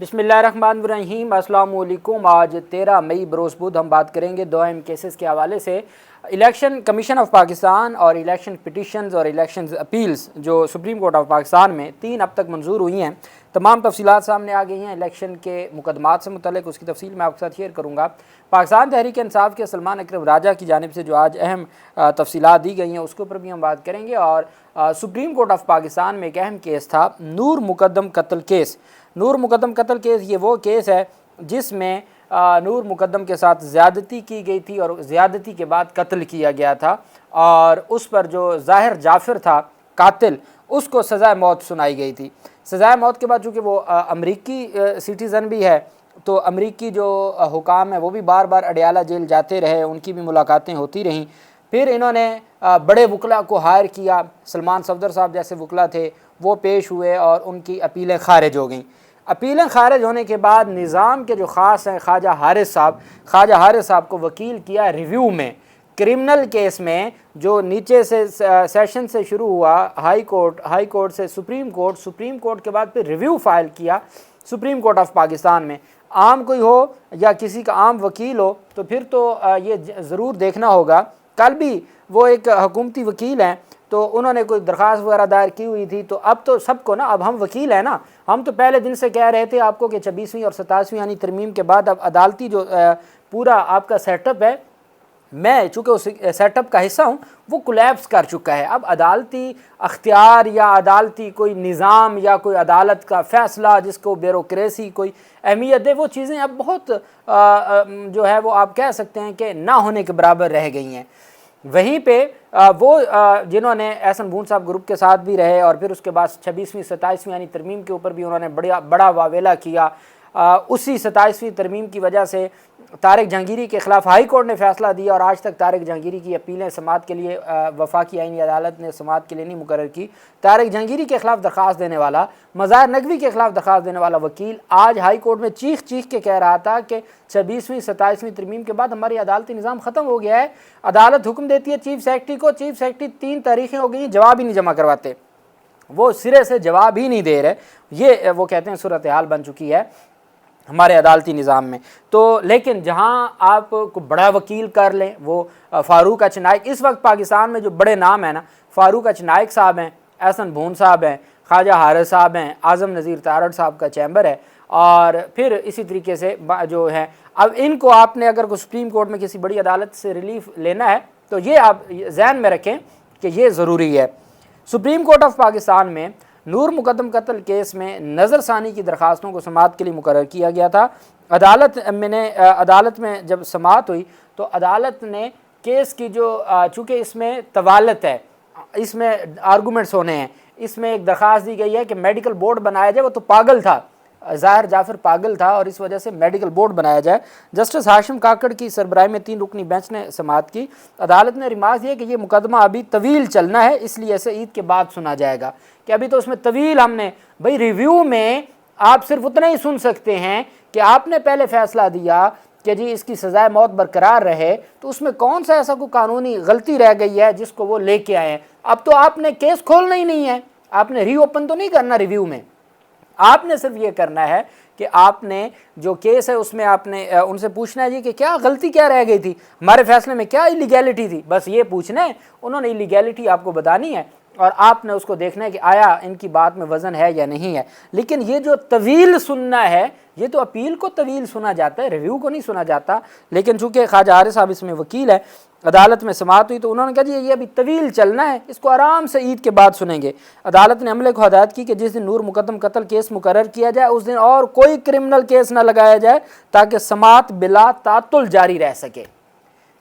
बिस्मिल्लाहिर्रहमानिर्रहीम। अस्सलाम वालेकुम। आज 13 मई बरोज़ बुध हम बात करेंगे दो अहम केसेस के हवाले से। इलेक्शन कमीशन ऑफ पाकिस्तान और इलेक्शन पिटिशंस और इलेक्शन अपील्स जो सुप्रीम कोर्ट ऑफ पाकिस्तान में 3 अब तक मंजूर हुई हैं, तमाम तफसीलात सामने आ गई हैं। इलेक्शन के मुकदमात से मुतल्लिक उसकी तफसील मैं आपके साथ शेयर करूँगा। पाकिस्तान तहरीक इंसाफ के सलमान अकरम राजा की जानिब से जो आज अहम तफसीलात दी गई हैं उसके ऊपर भी हम बात करेंगे। और सुप्रीम कोर्ट ऑफ पाकिस्तान में एक अहम केस था, नूर मुकद्दम कत्ल केस। नूर मुकद्दम कत्ल केस ये वो केस है जिसमें नूर मुकद्दम के साथ ज़्यादती की गई थी और ज़्यादती के बाद कत्ल किया गया था, और उस पर जो ज़ाहिर जाफ़िर था कातिल, उसको सज़ाए मौत सुनाई गई थी। सज़ाए मौत के बाद चूँकि वो अमरीकी सिटीज़न भी है, तो अमरीकी जो हुकाम है वो भी बार बार अडयाला जेल जाते रहे, उनकी भी मुलाकातें होती रहीं। फिर इन्होंने बड़े वकला को हायर किया, सलमान सफदर साहब जैसे वकला थे वो पेश हुए और उनकी अपीलें खारिज हो गईं। अपीलें खारिज होने के बाद निज़ाम के जो ख़ास हैं ख्वाजा हारिस साहब को वकील किया रिव्यू में, क्रिमिनल केस में जो नीचे से सेशन से शुरू हुआ, हाई कोर्ट से सुप्रीम कोर्ट के बाद फिर रिव्यू फाइल किया सुप्रीम कोर्ट ऑफ पाकिस्तान में। आम कोई हो या किसी का आम वकील हो तो फिर तो ये ज़रूर देखना होगा। कल भी वो एक हुकूमती वकील हैं तो उन्होंने कोई दरख्वास्त वगैरह दायर की हुई थी, तो अब तो सबको ना, अब हम वकील हैं ना, हम तो पहले दिन से कह रहे थे आपको कि 26वीं और 27वीं यानी तरमीम के बाद अब अदालती जो पूरा आपका सेटअप है, मैं चूँकि उस सेटअप का हिस्सा हूँ, वो कोलैप्स कर चुका है। अब अदालती अख्तियार या अदालती कोई निज़ाम या कोई अदालत का फ़ैसला जिसको ब्यूरोक्रेसी कोई अहमियत दे, वो चीज़ें अब बहुत जो है वो आप कह सकते हैं कि ना होने के बराबर रह गई हैं। वहीं पे वो जिन्होंने एहसन बून साहब ग्रुप के साथ भी रहे और फिर उसके बाद 26वीं 27वीं यानी तरमीम के ऊपर भी उन्होंने बड़ा वावेला किया। उसी 27वीं तरमीम की वजह से तारिक जहांगीरी के ख़िलाफ़ हाई कोर्ट ने फ़ैसला दिया और आज तक तारिक जहांगीरी की अपीलें समाअत के लिए वफाकी आईनी अदालत ने समाअत के लिए नहीं मुकर्रर की। तारिक जहांगीरी के ख़िलाफ़ दरख्वास्त देने वाला, मज़ाहिर नकवी के ख़िलाफ़ दरख्वास्त देने वाला वकील आज हाई कोर्ट में चीख के कह रहा था कि 26वीं 27वीं तरमीम के बाद हमारी अदालती निज़ाम ख़त्म हो गया है। अदालत हुक्म देती है चीफ सेक्रेटरी को, चीफ सेक्रेटरी 3 तारीखें हो गई, जवाब ही नहीं जमा करवाते, वो सिरे से जवाब ही नहीं दे रहे। ये वो कहते हैं सूरत हाल बन चुकी है हमारे अदालती निज़ाम में। तो लेकिन जहाँ आप को बड़ा वकील कर लें, वो फ़ारूक अचनाइक, इस वक्त पाकिस्तान में जो बड़े नाम हैं ना, फ़ारूक अचनाइक साहब हैं, एहसन बून साहब हैं, ख्वाजा हारिस साहब हैं, आज़म नज़ीर तारड़ साहब का चैम्बर है, और फिर इसी तरीके से जो है, अब इनको आपने अगर को सुप्रीम कोर्ट में किसी बड़ी अदालत से रिलीफ लेना है तो ये आप ज़हन में रखें कि ये ज़रूरी है। सुप्रीम कोर्ट ऑफ पाकिस्तान में नूर मुकद्दम कत्ल केस में नज़रसानी की दरख्वास्तों को समाअत के लिए मुकर्रर किया गया था। अदालत में जब समाअत हुई तो अदालत ने केस की जो चूँकि इसमें तवालत है, इसमें आर्गूमेंट्स होने हैं, इसमें एक दरख्वास्त दी गई है कि मेडिकल बोर्ड बनाया जाए। वो तो पागल था, ज़ाहिर जाफ़िर पागल था और इस वजह से मेडिकल बोर्ड बनाया जाए। जस्टिस हाशिम काकड़ की सरबराही में 3 रुकनी बेंच ने समाअत की। अदालत ने रिमार्क दिया कि ये मुकदमा अभी तवील चलना है, इसलिए इसे ईद के बाद सुना जाएगा, कि अभी तो उसमें तवील हमने भाई रिव्यू में आप सिर्फ उतना ही सुन सकते हैं कि आपने पहले फ़ैसला दिया कि जी इसकी सज़ाए मौत बरकरार रहे, तो उसमें कौन सा ऐसा कोई कानूनी गलती रह गई है जिसको वो लेके आए हैं। अब तो आपने केस खोलना ही नहीं है, आपने रीओपन तो नहीं करना रिव्यू में, आपने सिर्फ ये करना है कि आपने जो केस है उसमें आपने उनसे पूछना है जी कि क्या गलती क्या रह गई थी, हमारे फैसले में क्या इलीगैलिटी थी, बस ये पूछना है। उन्होंने इलीगैलिटी आपको बतानी है और आपने उसको देखना है कि आया इनकी बात में वज़न है या नहीं है। लेकिन ये जो तवील सुनना है, ये तो अपील को तवील सुना जाता है, रिव्यू को नहीं सुना जाता। लेकिन चूँकि ख्वाजा हारिस साहब इसमें वकील है, अदालत में समाअत हुई तो उन्होंने कहा जी ये अभी तवील चलना है, इसको आराम से ईद के बाद सुनेंगे। अदालत ने अमले को हदायत की कि जिस दिन नूर मुकद्दम कत्ल केस मुकर्रर किया जाए उस दिन और कोई क्रिमिनल केस न लगाया जाए ताकि समाअत बिला तातुल जारी रह सके।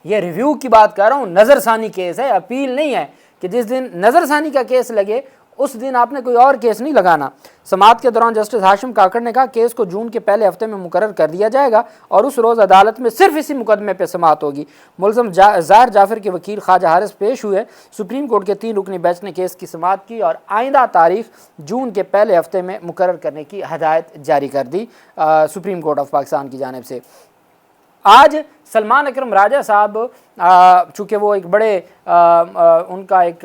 ये रिव्यू की बात कर रहा हूँ, नज़रसानी केस है, अपील नहीं है कि जिस दिन नज़रसानी का केस लगे उस दिन आपने कोई और केस नहीं लगाना। समाअत के दौरान जस्टिस हाशिम काकड़ ने कहा केस को जून के पहले हफ्ते में मुकर्रर कर दिया जाएगा और उस रोज़ अदालत में सिर्फ इसी मुकदमे पर समाअत होगी। मुलज़म ज़ाहिर जाफ़िर के वकील ख्वाजा हारिस पेश हुए। सुप्रीम कोर्ट के 3 रुकनी बेंच ने केस की समाअत की और आइंदा तारीख जून के पहले हफ्ते में मुकर्रर करने की हदायत जारी कर दी सुप्रीम कोर्ट ऑफ पाकिस्तान की जानिब से। आज सलमान अकरम राजा साहब चूँकि वो एक बड़े उनका एक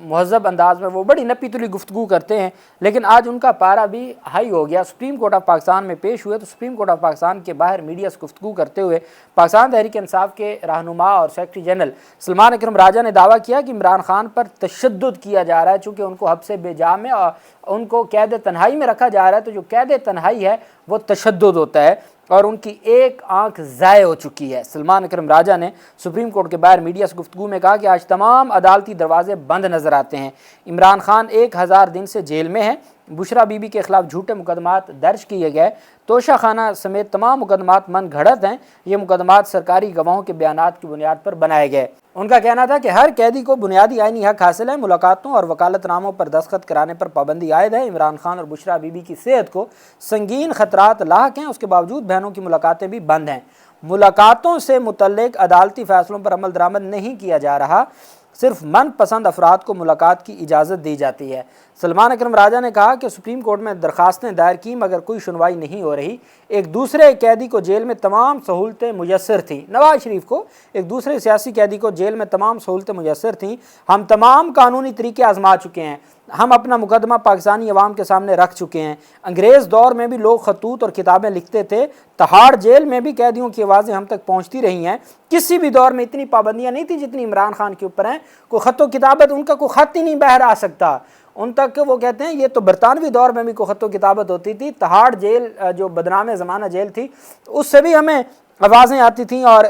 महज़ब अंदाज में वो बड़ी नपी तुली गुफ्तगू करते हैं, लेकिन आज उनका पारा भी हाई हो गया। सुप्रीम कोर्ट ऑफ पाकिस्तान में पेश हुए तो सुप्रीम कोर्ट ऑफ पाकिस्तान के बाहर मीडिया से गुफ्तगू करते हुए पाकिस्तान तहरीक इंसाफ के रहनुमा और सेक्रेटरी जनरल सलमान अकरम राजा ने दावा किया कि इमरान खान पर तशद्दुद किया जा रहा है, चूँकि उनको हब्से बेजा में और उनको कैद तन्हाई में रखा जा रहा है। तो जो कैद तन्हाई है वो तशद्दुद होता है और उनकी एक आंख ज़ाय हो चुकी है। सलमान अकरम राजा ने सुप्रीम कोर्ट के बाहर मीडिया से गुफ्तगू में कहा कि आज तमाम अदालती दरवाजे बंद नज़र आते हैं। इमरान खान 1000 दिन से जेल में है। बुशरा बीबी के खिलाफ झूठे मुकदमात दर्ज किए गए। तोशा खाना समेत तमाम मुकदमात मन घड़त हैं। ये मुकदमात सरकारी गवाहों के बयानात की बुनियाद पर बनाए गए। उनका कहना था कि हर कैदी को बुनियादी आईनी हक हासिल है। मुलाकातों और वकालतनामों पर दस्तखत कराने पर पाबंदी आयद है। इमरान खान और बुशरा बीबी की सेहत को संगीन खतरात लाहक हैं, उसके बावजूद बहनों की मुलाकातें भी बंद हैं। मुलाकातों से मुतल्लिक अदालती फैसलों पर अमल दरामद नहीं किया जा रहा, सिर्फ मनपसंद अफराद को मुलाकात की इजाज़त दी जाती है। सलमान अकरम राजा ने कहा कि सुप्रीम कोर्ट में दरखास्तें दायर की मगर कोई सुनवाई नहीं हो रही। एक दूसरे कैदी को जेल में तमाम सहूलतें मुयस्सर थीं। नवाज शरीफ को एक दूसरे सियासी कैदी को जेल में तमाम सहूलतें मुयस्सर थीं। हम तमाम कानूनी तरीके आजमा चुके हैं। हम अपना मुकदमा पाकिस्तानी अवाम के सामने रख चुके हैं। अंग्रेज़ दौर में भी लोग खतूत और किताबें लिखते थे। तहाड़ जेल में भी कैदियों की आवाज़ें हम तक पहुँचती रही हैं। किसी भी दौर में इतनी पाबंदियाँ नहीं थी जितनी इमरान खान के ऊपर हैं। कोई ख़त व किताबत उनका कोई ख़त ही नहीं बाहर आ सकता उन तक। वो कहते हैं ये तो बरतानवी दौर में भी कोई ख़त व किताबत होती थी। तहाड़ जेल जो बदनाम ज़माना जेल थी उससे भी हमें आवाज़ें आती थीं और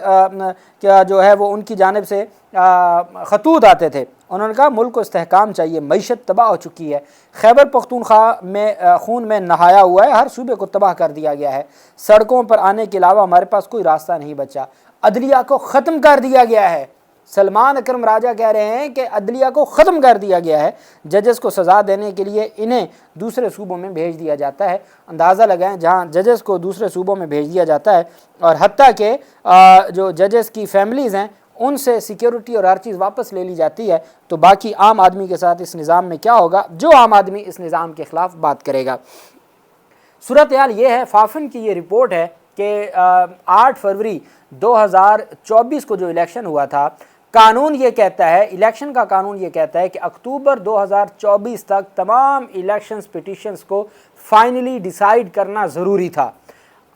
क्या जो है वो उनकी जानिब से खतूत आते थे। उन्होंने कहा मुल्क को इस्तेहकाम चाहिए, मईशत तबाह हो चुकी है। खैबर पख्तूनख्वा में खून में नहाया हुआ है, हर सूबे को तबाह कर दिया गया है। सड़कों पर आने के अलावा हमारे पास कोई रास्ता नहीं बचा। अदलिया को ख़त्म कर दिया गया है। सलमान अकरम राजा कह रहे हैं कि अदलिया को ख़त्म कर दिया गया है। जजेस को सज़ा देने के लिए इन्हें दूसरे सूबों में भेज दिया जाता है। अंदाज़ा लगाएं जहां जजेस को दूसरे सूबों में भेज दिया जाता है और हत्ता के जो जजेस की फैमिलीज़ हैं उनसे सिक्योरिटी और हर चीज़ वापस ले ली जाती है, तो बाकी आम आदमी के साथ इस निज़ाम में क्या होगा? जो आम आदमी इस निज़ाम के ख़िलाफ़ बात करेगा। सूरत हाल ये है, फाफिन की ये रिपोर्ट है कि 8 फरवरी 2024 को जो इलेक्शन हुआ था, कानून ये कहता है, इलेक्शन का कानून ये कहता है कि अक्टूबर 2024 तक तमाम इलेक्शंस पिटिशंस को फाइनली डिसाइड करना ज़रूरी था।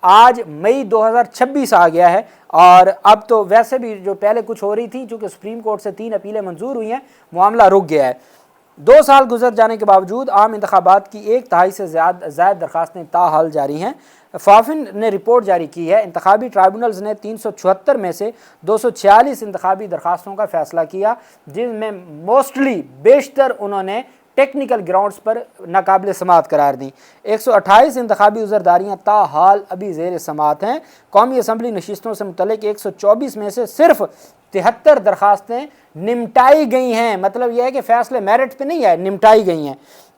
आज मई 2026 आ गया है और अब तो वैसे भी जो पहले कुछ हो रही थी, चूँकि सुप्रीम कोर्ट से 3 अपीलें मंजूर हुई हैं, मामला रुक गया है। 2 साल गुजर जाने के बावजूद आम इंतखाबात की 1/3 से ज़्यादा दरखास्तें ताहाल जारी हैं। फाफिन ने रिपोर्ट जारी की है। इंतखाबी ट्राइब्यूनल्स ने 374 में से 246 इंतखाबी दरखास्तों का फ़ैसला किया, जिनमें मोस्टली बेशतर उन्होंने टेक्निकल ग्राउंड्स पर नाकाबिल समात करार दी। 128 इंतखाबी उज़रदारियाँ ताहाल अभी ज़ेर समात हैं। कौमी असम्बली नशिस्तों से मुतल्लिक 124 में से सिर्फ 73 दरखास्तें निमटाई गई हैं। मतलब यह है कि फ़ैसले मेरिट पे नहीं आए, निमटाई गई हैं।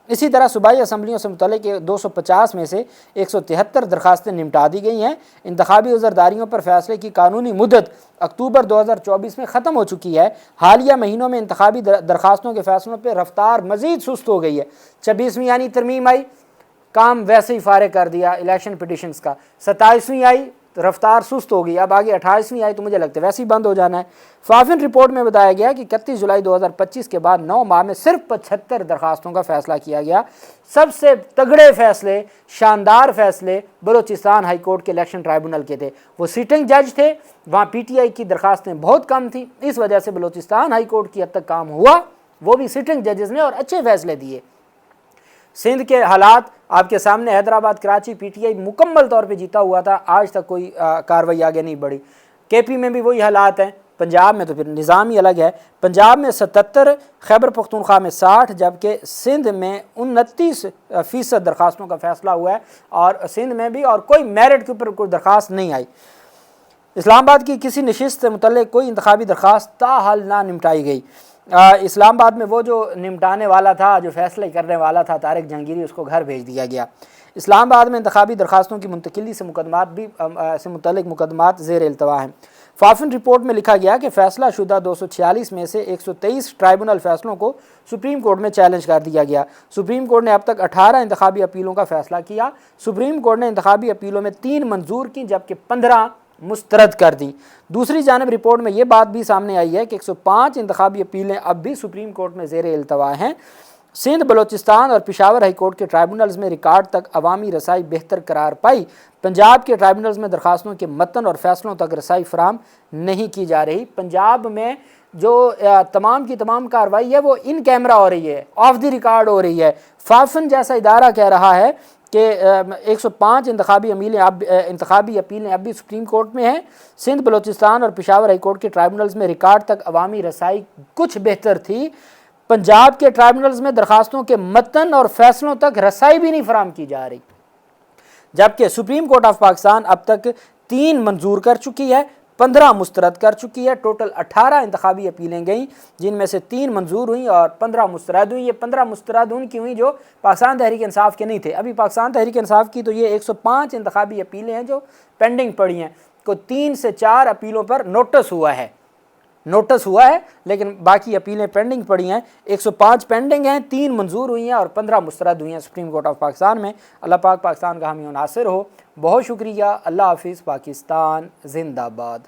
इसी तरह सूबाई असम्बलियों से मुतल्लिक 250 में से 173 दरखास्तें निमटा दी गई हैं। इंतखाबी उज़रदारियों पर फैसले की कानूनी मुद्दत अक्टूबर 2024 में ख़त्म हो चुकी है। हालिया महीनों में इंतखाबी दरखास्तों के फैसलों पर रफ्तार मज़ीद सुस्त हो गई है। 26वीं यानी तरमीम आई, काम वैसे ही फारिग कर दिया इलेक्शन पिटिशंस का। 27वीं आई, रफ्तार सुस्त हो गई। अब आगे 28वीं आई तो मुझे लगता है वैसे ही बंद हो जाना है। फाफिन रिपोर्ट में बताया गया कि 31 जुलाई 2025 के बाद 9 माह में सिर्फ 75 दरखास्तों का फैसला किया गया। सबसे तगड़े फैसले, शानदार फैसले बलूचिस्तान हाई कोर्ट के इलेक्शन ट्राइब्यूनल के थे। वो सिटिंग जज थे, वहाँ PTI की दरखास्तें बहुत कम थी, इस वजह से बलूचिस्तान हाई कोर्ट की हद तक काम हुआ, वो भी सिटिंग जजेस ने, और अच्छे फैसले दिए। सिंध के हालात आपके सामने, हैदराबाद कराची PTI मुकम्मल तौर पे जीता हुआ था, आज तक कोई कार्रवाई आगे नहीं बढ़ी। KP में भी वही हालात हैं। पंजाब में तो फिर निज़ाम ही अलग है। पंजाब में 77, खैबर पख्तूनख्वा में 60, जबकि सिंध में 29% दरखास्तों का फैसला हुआ है और सिंध में भी, और कोई मेरिट के ऊपर कोई दरख्वास्त नहीं आई। इस्लामाबाद की किसी नशिस्त से मुतल्लिक कोई इंतखाबी दरख्वास्त ताहाल ना निमटाई गई। इस्लामाबाद में वो जो निमटाने वाला था, जो फैसले करने वाला था, तारिक जहांगीरी, उसको घर भेज दिया गया। इस्लामाबाद में इंतखाबी दरखास्तों की मुंतकिली से मुकदमात भी से मुतल्लिक मुकदमात ज़ेर इल्तवा हैं। फाफिन रिपोर्ट में लिखा गया कि फ़ैसला शुदा 246 में से 123 ट्राइब्यूनल फैसलों को सुप्रीम कोर्ट में चैलेंज कर दिया गया। सुप्रीम कोर्ट ने अब तक 18 इंतखाबी अपीलों का फ़ैसला किया। सुप्रीम कोर्ट ने इंतखाबी अपीलों में 3 मंजूर की, जबकि 15 مسترد کر دیں۔ دوسری جانب رپورٹ میں یہ بات بھی سامنے آئی ہے کہ 105 انتخابی اپیلیں اب بھی سپریم کورٹ میں زیر التوا ہیں۔ سندھ، بلوچستان اور پشاور ہائی کورٹ کے ٹرائبونلز میں ریکارڈ تک عوامی رسائی بہتر قرار پائی۔ پنجاب کے ٹرائبونلز میں درخواستوں کے متن اور فیصلوں تک رسائی فراہم نہیں کی جا رہی۔ پنجاب میں جو تمام کی تمام کارروائی ہے وہ ان کیمرہ ہو رہی ہے، آف دی ریکارڈ ہو رہی ہے۔ فافن جیسا ادارہ کہہ رہا ہے کہ 105 انتخابی اپیلیں اب بھی سپریم کورٹ میں ہیں۔ سندھ، بلوچستان اور پشاور ہائی کورٹ کے ٹرائبونلز میں ریکارڈ تک عوامی رسائی کچھ بہتر تھی۔ پنجاب کے ٹرائبونلز میں درخواستوں کے متن اور فیصلوں تک رسائی بھی نہیں فراہم کی جا رہی، جبکہ سپریم کورٹ آف پاکستان اب تک 3 منظور کر چکی ہے، 15 مسترد کر چکی ہے۔ ٹوٹل 18 انتخابی اپیلیں گئیں، جن میں سے 3 منظور ہوئیں اور 15 مسترد ہوئیں۔ یہ 15 مسترد ان کی ہوئیں جو پاکستان تحریک انصاف کے نہیں تھے۔ ابھی پاکستان تحریک انصاف کی تو یہ 105 انتخابی اپیلیں ہیں جو پینڈنگ پڑی ہیں، کو 3 سے 4 اپیلوں پر نوٹس ہوا ہے، لیکن باقی اپیلیں پینڈنگ پڑی ہیں۔ 105 پینڈنگ ہیں، 3 منظور ہوئی ہیں اور 15 مسترد ہوئی ہیں سپریم کورٹ آف پاکستان میں۔ اللہ پاک پاکستان کا حامی و ناصر ہو۔ بہت شکریہ۔ اللہ حافظ۔ پاکستان زندہ باد۔